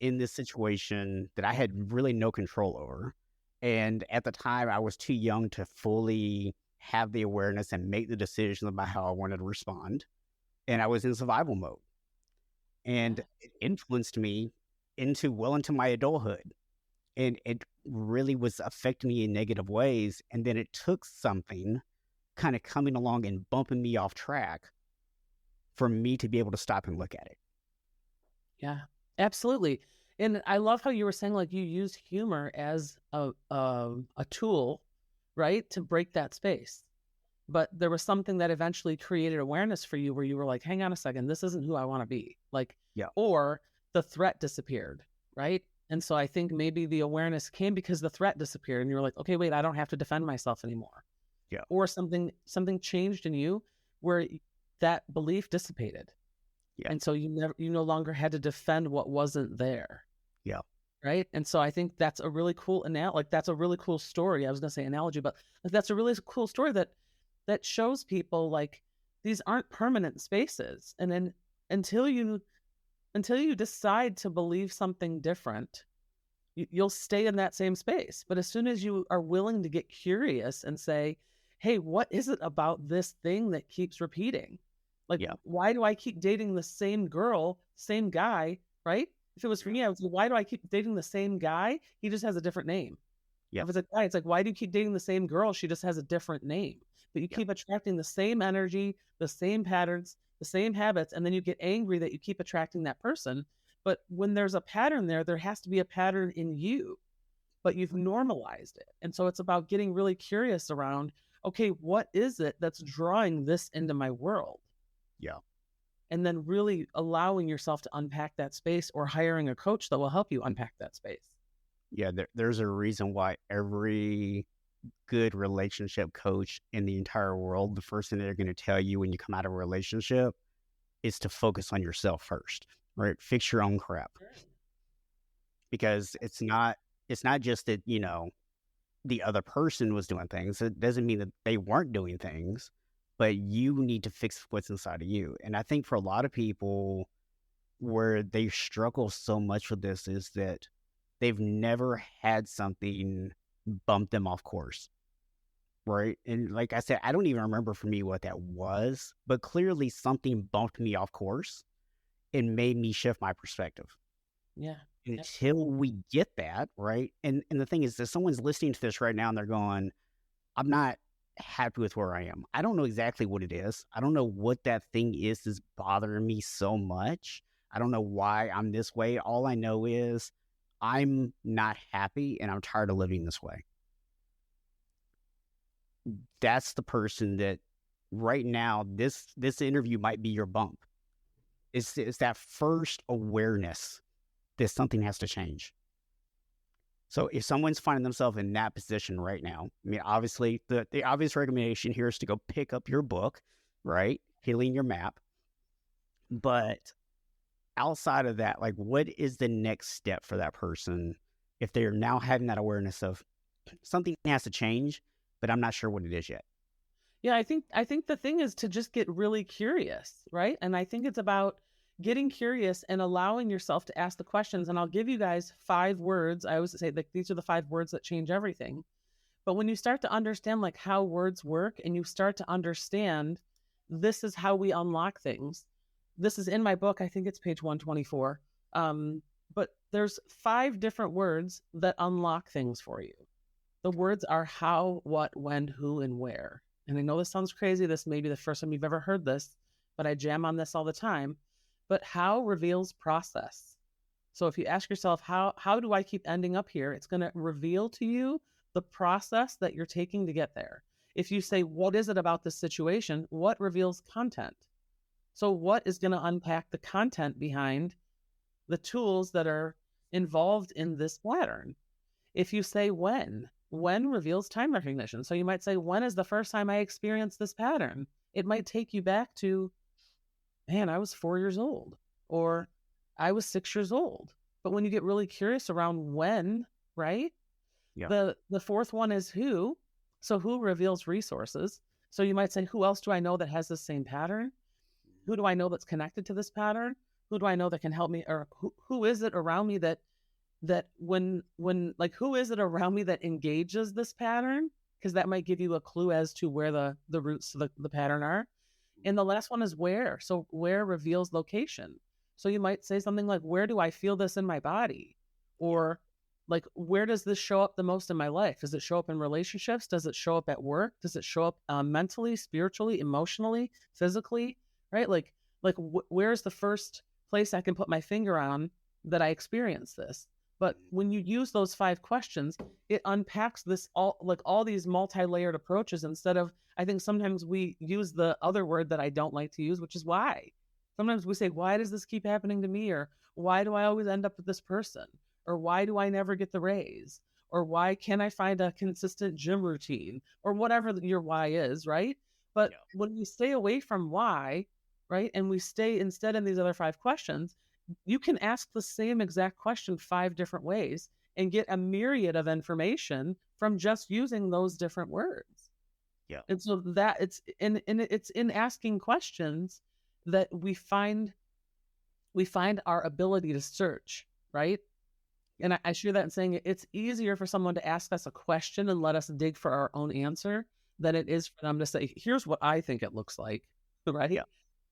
in this situation that I had really no control over. And at the time, I was too young to fully have the awareness and make the decisions about how I wanted to respond. And I was in survival mode. And it influenced me into my adulthood. And it really was affecting me in negative ways. And then it took something kind of coming along and bumping me off track for me to be able to stop and look at it. Yeah, absolutely. And I love how you were saying like you use humor as a tool, right, to break that space. But there was something that eventually created awareness for you where you were like, hang on a second, this isn't who I want to be. Like, Yeah. or the threat disappeared, right? And so I think maybe the awareness came because the threat disappeared and you were like, okay, wait, I don't have to defend myself anymore. Yeah. Or something changed in you where that belief dissipated. Yeah. And so you no longer had to defend what wasn't there. Yeah. Right. And so I think that's a really cool that's a really cool story. I was going to say analogy, but that's a really cool story that shows people like these aren't permanent spaces. And then until you decide to believe something different, you'll stay in that same space. But as soon as you are willing to get curious and say, hey, what is it about this thing that keeps repeating? Like, why do I keep dating the same girl, same guy, right? If it was for me, I would say, why do I keep dating the same guy? He just has a different name. Yeah. If it's a guy, it's like, why do you keep dating the same girl? She just has a different name. But you keep attracting the same energy, the same patterns, the same habits, and then you get angry that you keep attracting that person. But when there's a pattern there has to be a pattern in you, but you've normalized it. And so it's about getting really curious around, okay, what is it that's drawing this into my world? Yeah. And then really allowing yourself to unpack that space or hiring a coach that will help you unpack that space. Yeah. There's a reason why every good relationship coach in the entire world, the first thing they're going to tell you when you come out of a relationship is to focus on yourself first, right? Fix your own crap. Because it's not just that, the other person was doing things. It doesn't mean that they weren't doing things, but you need to fix what's inside of you. And I think for a lot of people where they struggle so much with this is that they've never had something bump them off course. Right. And like I said, I don't even remember for me what that was, but clearly something bumped me off course and made me shift my perspective. Yeah. Until we get that, right? And the thing is, if someone's listening to this right now and they're going, I'm not happy with where I am. I don't know exactly what it is. I don't know what that thing is that's bothering me so much. I don't know why I'm this way. All I know is I'm not happy and I'm tired of living this way. That's the person that right now, this interview might be your bump. It's that first awareness that something has to change. So if someone's finding themselves in that position right now, I mean, obviously the obvious recommendation here is to go pick up your book, right? Healing Your Map. But outside of that, like, what is the next step for that person if they're now having that awareness of something has to change, but I'm not sure what it is yet? Yeah, I think the thing is to just get really curious, right? And I think it's about getting curious and allowing yourself to ask the questions. And I'll give you guys 5 words. I always say like these are the 5 words that change everything. But when you start to understand like how words work and you start to understand this is how we unlock things, this is in my book. I think it's page 124. But there's 5 different words that unlock things for you. The words are how, what, when, who, and where. And I know this sounds crazy. This may be the first time you've ever heard this, but I jam on this all the time. But how reveals process. So if you ask yourself, how do I keep ending up here? It's going to reveal to you the process that you're taking to get there. If you say, what is it about this situation? What reveals content? So what is going to unpack the content behind the tools that are involved in this pattern? If you say when reveals time recognition. So you might say, when is the first time I experienced this pattern? It might take you back to, man, I was 4 years old, or I was 6 years old. But when you get really curious around when, right? Yeah. The fourth one is who. So who reveals resources? So you might say, who else do I know that has the same pattern? Who do I know that's connected to this pattern? Who do I know that can help me? Or who is it around me that when like, who is it around me that engages this pattern? Because that might give you a clue as to where the roots of the pattern are. And the last one is where. So where reveals location. So you might say something like, where do I feel this in my body? Or like, where does this show up the most in my life? Does it show up in relationships? Does it show up at work? Does it show up mentally, spiritually, emotionally, physically? Right? Like where's the first place I can put my finger on that I experience this? But when you use those 5 questions, it unpacks this all these multi-layered approaches instead of, I think sometimes we use the other word that I don't like to use, which is why. Sometimes we say, why does this keep happening to me? Or why do I always end up with this person? Or why do I never get the raise? Or why can't I find a consistent gym routine? Or whatever your why is, right? But when we stay away from why, right, and we stay instead in these other 5 questions, you can ask the same exact question 5 different ways and get a myriad of information from just using those different words. Yeah. And so that it's in asking questions that we find our ability to search, right? And I share that in saying it's easier for someone to ask us a question and let us dig for our own answer than it is for them to say, here's what I think it looks like, right? Yeah.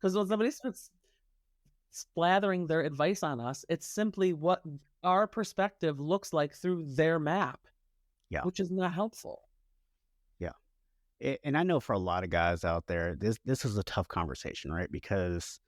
Because when somebody starts splattering their advice on us, it's simply what our perspective looks like through their map, which is not helpful. And I know for a lot of guys out there, this is a tough conversation, right? Because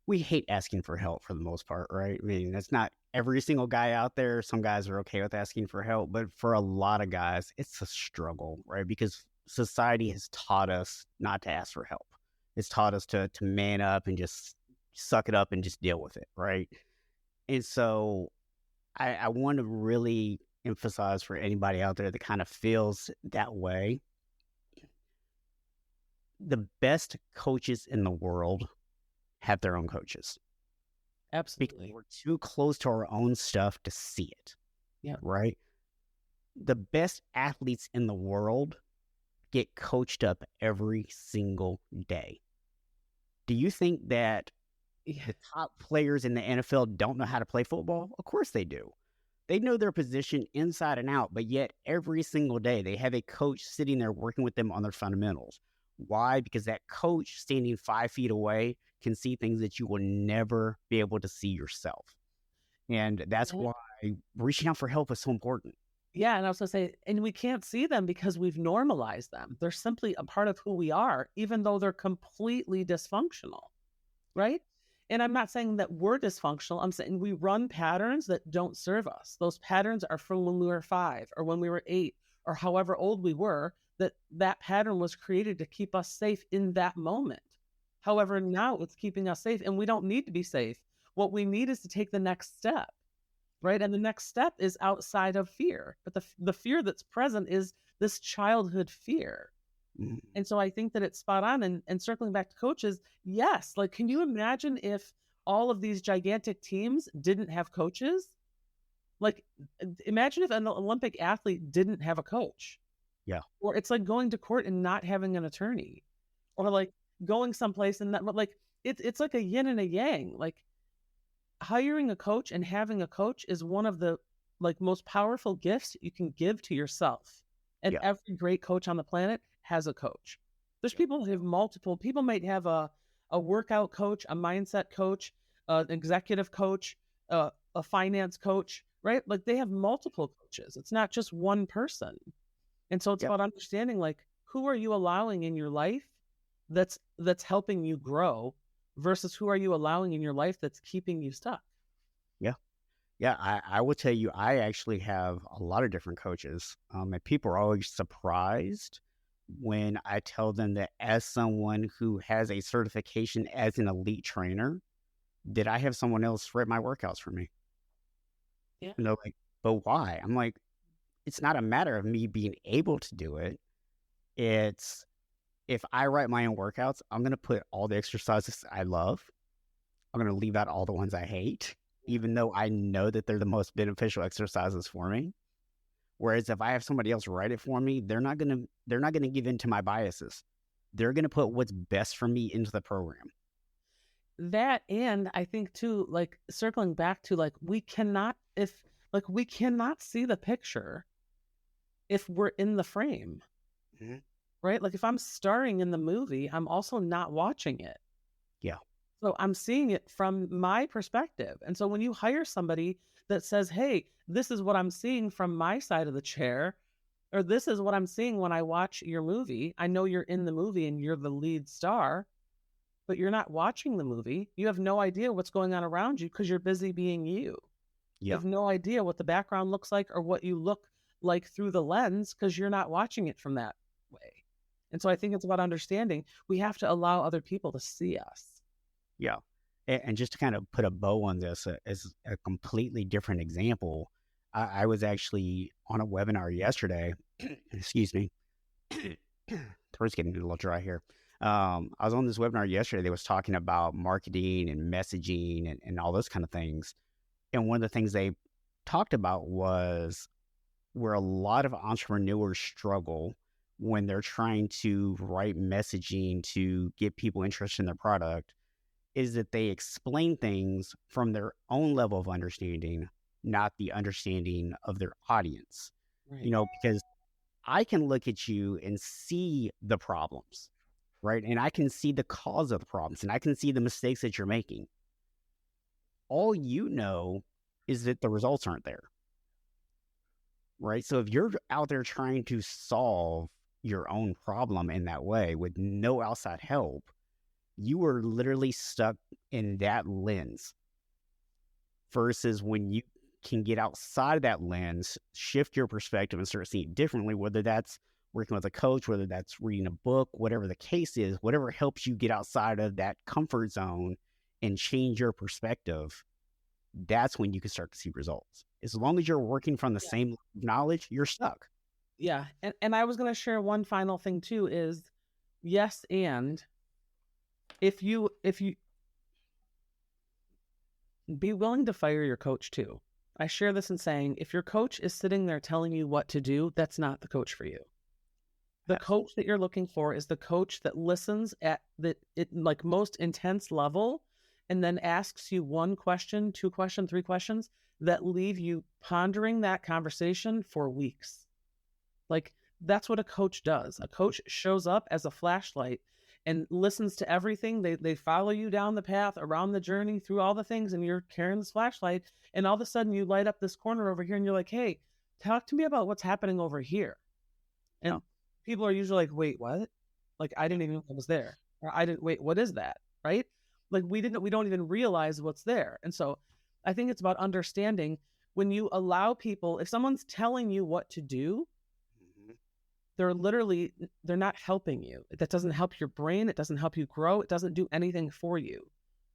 we hate asking for help for the most part, right? I mean, it's not every single guy out there. Some guys are okay with asking for help, but for a lot of guys, it's a struggle, right? Because society has taught us not to ask for help. It's taught us to man up and just suck it up and just deal with it, right? And so I want to really emphasize for anybody out there that kind of feels that way, the best coaches in the world have their own coaches. Absolutely. Because we're too close to our own stuff to see it. Yeah. Right? The best athletes in the world get coached up every single day. Do you think that the top players in the NFL don't know how to play football? Of course they do. They know their position inside and out, but yet every single day they have a coach sitting there working with them on their fundamentals. Why? Because that coach standing 5 feet away can see things that you will never be able to see yourself. And that's why reaching out for help is so important. Yeah. And I was going to say, and we can't see them because we've normalized them. They're simply a part of who we are, even though they're completely dysfunctional, right? And I'm not saying that we're dysfunctional. I'm saying we run patterns that don't serve us. Those patterns are from when we were 5 or when we were 8 or however old we were, that pattern was created to keep us safe in that moment. However, now it's keeping us safe and we don't need to be safe. What we need is to take the next step, right? And the next step is outside of fear. But the fear that's present is this childhood fear. Mm-hmm. And so I think that it's spot on. And circling back to coaches, yes. Like, can you imagine if all of these gigantic teams didn't have coaches? Like, imagine if an Olympic athlete didn't have a coach. Yeah. Or it's like going to court and not having an attorney, or like going someplace and that, like, it's like a yin and a yang. Like, hiring a coach and having a coach is one of the like most powerful gifts you can give to yourself. And every great coach on the planet has a coach. There's people that have multiple. People might have a a workout coach, a mindset coach, an executive coach, a finance coach, right? Like they have multiple coaches. It's not just one person. And so it's Yep. about understanding, like, who are you allowing in your life that's helping you grow versus who are you allowing in your life that's keeping you stuck? Yeah. Yeah. I will tell you, I actually have a lot of different coaches. And people are always surprised when I tell them that as someone who has a certification as an elite trainer, that I have someone else write my workouts for me. Yeah. And they're like, but why? I'm like, it's not a matter of me being able to do it. It's if I write my own workouts, I'm going to put all the exercises I love. I'm going to leave out all the ones I hate, even though I know that they're the most beneficial exercises for me. Whereas if I have somebody else write it for me, they're not going to give in to my biases. They're going to put what's best for me into the program. That, and I think too, like circling back to like we cannot see the picture if we're in the frame. Mhm. Right? Like if I'm starring in the movie, I'm also not watching it. Yeah. So I'm seeing it from my perspective. And so when you hire somebody that says, hey, this is what I'm seeing from my side of the chair, or this is what I'm seeing when I watch your movie, I know you're in the movie and you're the lead star, but you're not watching the movie. You have no idea what's going on around you because you're busy being you. You Yeah. have no idea what the background looks like or what you look like through the lens because you're not watching it from that way. And so I think it's about understanding we have to allow other people to see us. Yeah. And just to kind of put a bow on this, as a completely different example, I was actually on a webinar yesterday. Excuse me. Throat's getting a little dry here. I was on this webinar yesterday that was talking about marketing and messaging and all those kind of things. And one of the things they talked about was where a lot of entrepreneurs struggle when they're trying to write messaging to get people interested in their product is that they explain things from their own level of understanding, not the understanding of their audience. Right. Because I can look at you and see the problems, right? And I can see the cause of the problems and I can see the mistakes that you're making. All you know is that the results aren't there, right? So if you're out there trying to solve your own problem in that way with no outside help, you are literally stuck in that lens versus when you can get outside of that lens, shift your perspective and start seeing it differently, whether that's working with a coach, whether that's reading a book, whatever the case is, whatever helps you get outside of that comfort zone and change your perspective, that's when you can start to see results. As long as you're working from the same knowledge, you're stuck. Yeah. And I was going to share one final thing too is yes. And if you be willing to fire your coach too. I share this in saying, if your coach is sitting there telling you what to do, that's not the coach for you. The coach that you're looking for is the coach that listens at the like most intense level and then asks you one question, two questions, three questions that leave you pondering that conversation for weeks. Like that's what a coach does. A coach shows up as a flashlight and listens to everything. They follow you down the path, around the journey, through all the things, and you're carrying this flashlight. And all of a sudden you light up this corner over here and you're like, hey, talk to me about what's happening over here. And people are usually like, wait, what? Like, I didn't even know what was there. Or wait, what is that? Right? Like we don't even realize what's there. And so I think it's about understanding when you allow people, if someone's telling you what to do, they're not helping you. That doesn't help your brain. It doesn't help you grow. It doesn't do anything for you.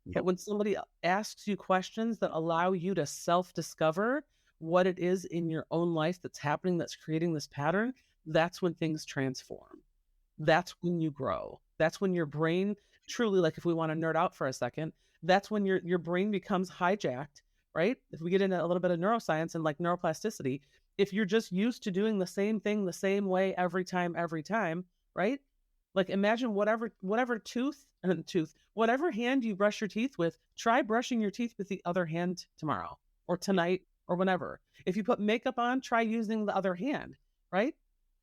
Yep. But when somebody asks you questions that allow you to self-discover what it is in your own life that's happening, that's creating this pattern, that's when things transform. That's when you grow. That's when your brain truly, like if we want to nerd out for a second, that's when your brain becomes hijacked, right? If we get into a little bit of neuroscience and like neuroplasticity, if you're just used to doing the same thing the same way every time, right? Like imagine whatever whatever hand you brush your teeth with, try brushing your teeth with the other hand tomorrow or tonight or whenever. If you put makeup on, try using the other hand, right?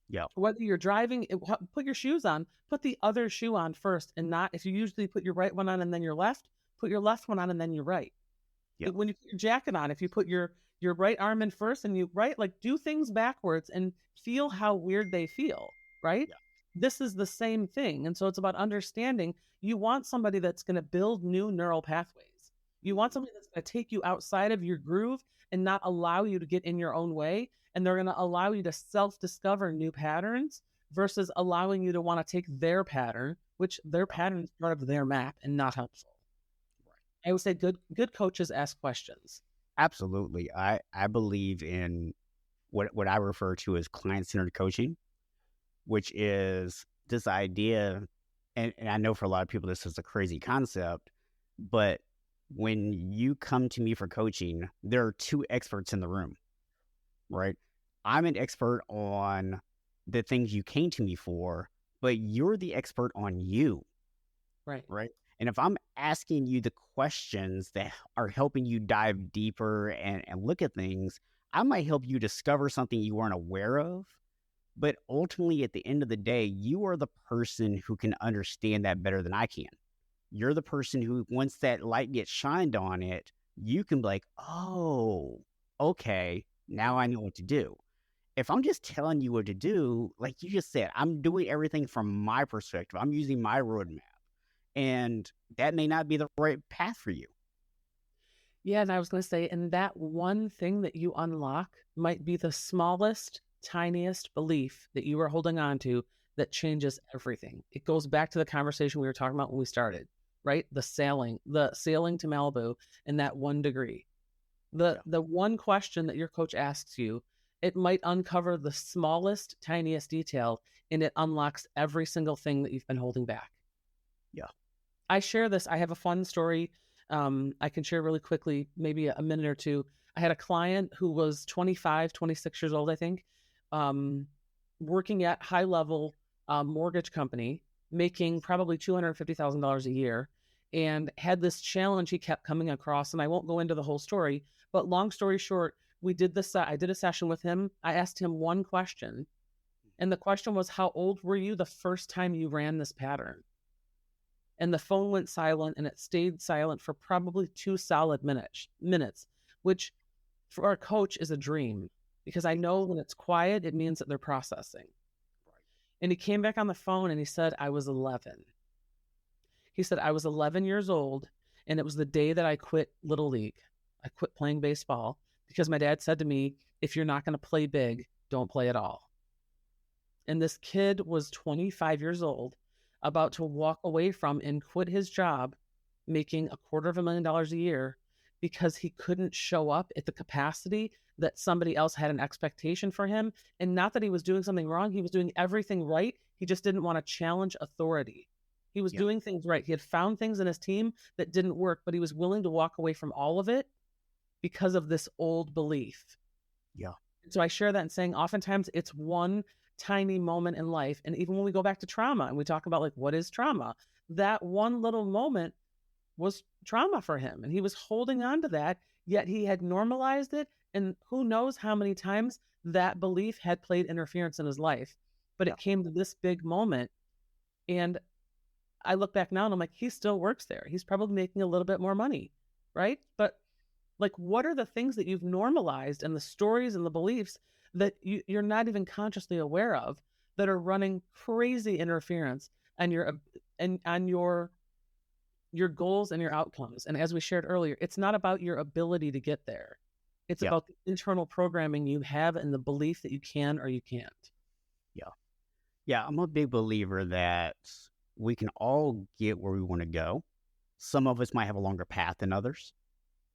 Yeah. Whether you're driving, put your shoes on, put the other shoe on first, and not, if you usually put your right one on and then your left, put your left one on and then your right. Yeah. When you put your jacket on, if you put your right arm in first and you right, like do things backwards and feel how weird they feel, right? Yeah. This is the same thing. And so it's about understanding you want somebody that's going to build new neural pathways. You want somebody that's going to take you outside of your groove and not allow you to get in your own way. And they're going to allow you to self-discover new patterns versus allowing you to want to take their pattern, which their pattern is part of their map and not helpful. I would say good coaches ask questions. Absolutely. I believe in what I refer to as client-centered coaching, which is this idea, and I know for a lot of people this is a crazy concept, but when you come to me for coaching, there are two experts in the room, right? I'm an expert on the things you came to me for, but you're the expert on you, right? And if I'm asking you the questions that are helping you dive deeper and look at things, I might help you discover something you weren't aware of. But ultimately, at the end of the day, you are the person who can understand that better than I can. You're the person who, once that light gets shined on it, you can be like, oh, okay, now I know what to do. If I'm just telling you what to do, like you just said, I'm doing everything from my perspective. I'm using my roadmap. And that may not be the right path for you. Yeah, and I was going to say, and that one thing that you unlock might be the smallest, tiniest belief that you are holding on to that changes everything. It goes back to the conversation we were talking about when we started, right? The sailing to Malibu in that 1 degree. The one question that your coach asks you, it might uncover the smallest, tiniest detail, and it unlocks every single thing that you've been holding back. Yeah. I share this. I have a fun story I can share really quickly, maybe a minute or two. I had a client who was 25, 26 years old, I think, working at high level mortgage company, making probably $250,000 a year, and had this challenge he kept coming across. And I won't go into the whole story, but long story short, we did this. I did a session with him. I asked him one question, and the question was, how old were you the first time you ran this pattern? And the phone went silent, and it stayed silent for probably 2 solid minutes, which for our coach is a dream, because I know when it's quiet, it means that they're processing. And he came back on the phone and he said, I was 11. He said, I was 11 years old, and it was the day that I quit Little League. I quit playing baseball because my dad said to me, if you're not going to play big, don't play at all. And this kid was 25 years old, about to walk away from and quit his job, making $250,000 a year, because he couldn't show up at the capacity that somebody else had an expectation for him. And not that he was doing something wrong. He was doing everything right. He just didn't want to challenge authority. He was doing things right. He had found things in his team that didn't work, but he was willing to walk away from all of it because of this old belief. Yeah. So I share that in saying oftentimes it's one tiny moment in life. And even when we go back to trauma and we talk about like, what is trauma? That one little moment was trauma for him. And he was holding on to that, yet he had normalized it. And who knows how many times that belief had played interference in his life. But it came to this big moment. And I look back now and I'm like, he still works there. He's probably making a little bit more money, right? But like, what are the things that you've normalized and the stories and the beliefs that you're not even consciously aware of that are running crazy interference on your goals and your outcomes? And as we shared earlier, it's not about your ability to get there. It's about the internal programming you have and the belief that you can or you can't. Yeah. Yeah. I'm a big believer that we can all get where we want to go. Some of us might have a longer path than others,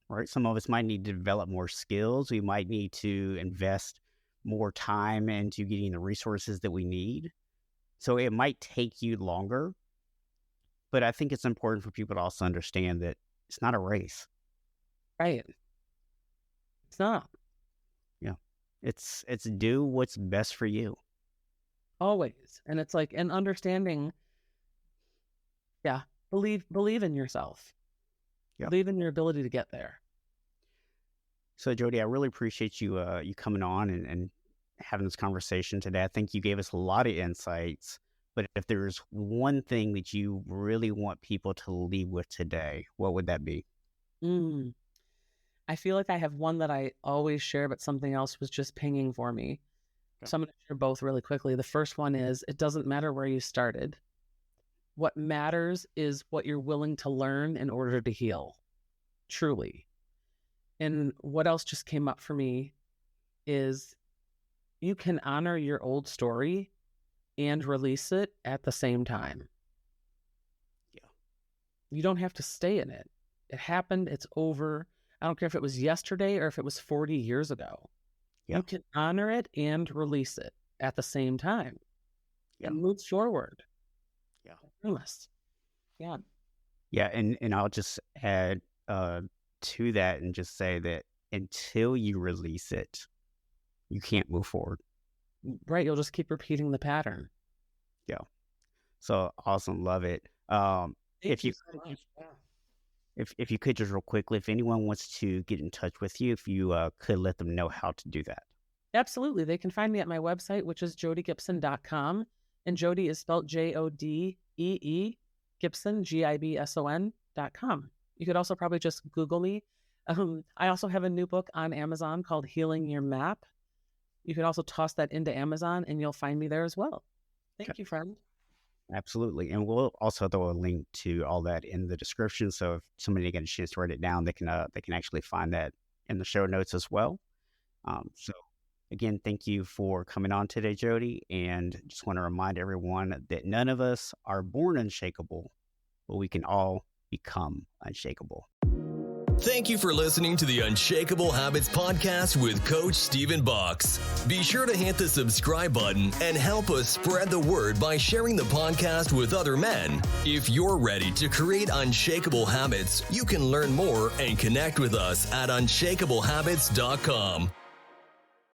right? Some of us might need to develop more skills. We might need to invest more time into getting the resources that we need. So it might take you longer, but I think it's important for people to also understand that it's not a race. Right. It's not. Yeah. It's do what's best for you. Always. And it's like an understanding. Yeah. Believe in yourself. Yeah. Believe in your ability to get there. So Jodee, I really appreciate you coming on and having this conversation today. I think you gave us a lot of insights. But if there's one thing that you really want people to leave with today, what would that be? Mm. I feel like I have one that I always share, but something else was just pinging for me. Okay. So I'm going to share both really quickly. The first one is, it doesn't matter where you started. What matters is what you're willing to learn in order to heal, truly. And what else just came up for me is you can honor your old story and release it at the same time. Yeah. You don't have to stay in it. It happened. It's over. I don't care if it was yesterday or if it was 40 years ago. Yeah. You can honor it and release it at the same time. Yeah. And move forward. Yeah. I promise. Yeah. Yeah. And I'll just add to that and just say that until you release it, you can't move forward. Right. You'll just keep repeating the pattern. Yeah. So awesome. Love it. If you could just real quickly, if anyone wants to get in touch with you, if you could let them know how to do that. Absolutely. They can find me at my website, which is jodeegibson.com. And Jodee is spelled Jodee, Gibson, Gibson.com. You could also probably just Google me. I also have a new book on Amazon called Healing Your Map. You can also toss that into Amazon and you'll find me there as well. Thank you, friend. Absolutely. And we'll also throw a link to all that in the description. So if somebody gets a chance to write it down, they can actually find that in the show notes as well. So again, thank you for coming on today, Jodee. And just want to remind everyone that none of us are born unshakable, but we can all become unshakable. Thank you for listening to the Unshakable Habits podcast with Coach Stephen Box. Be sure to hit the subscribe button and help us spread the word by sharing the podcast with other men. If you're ready to create unshakable habits, you can learn more and connect with us at unshakablehabits.com.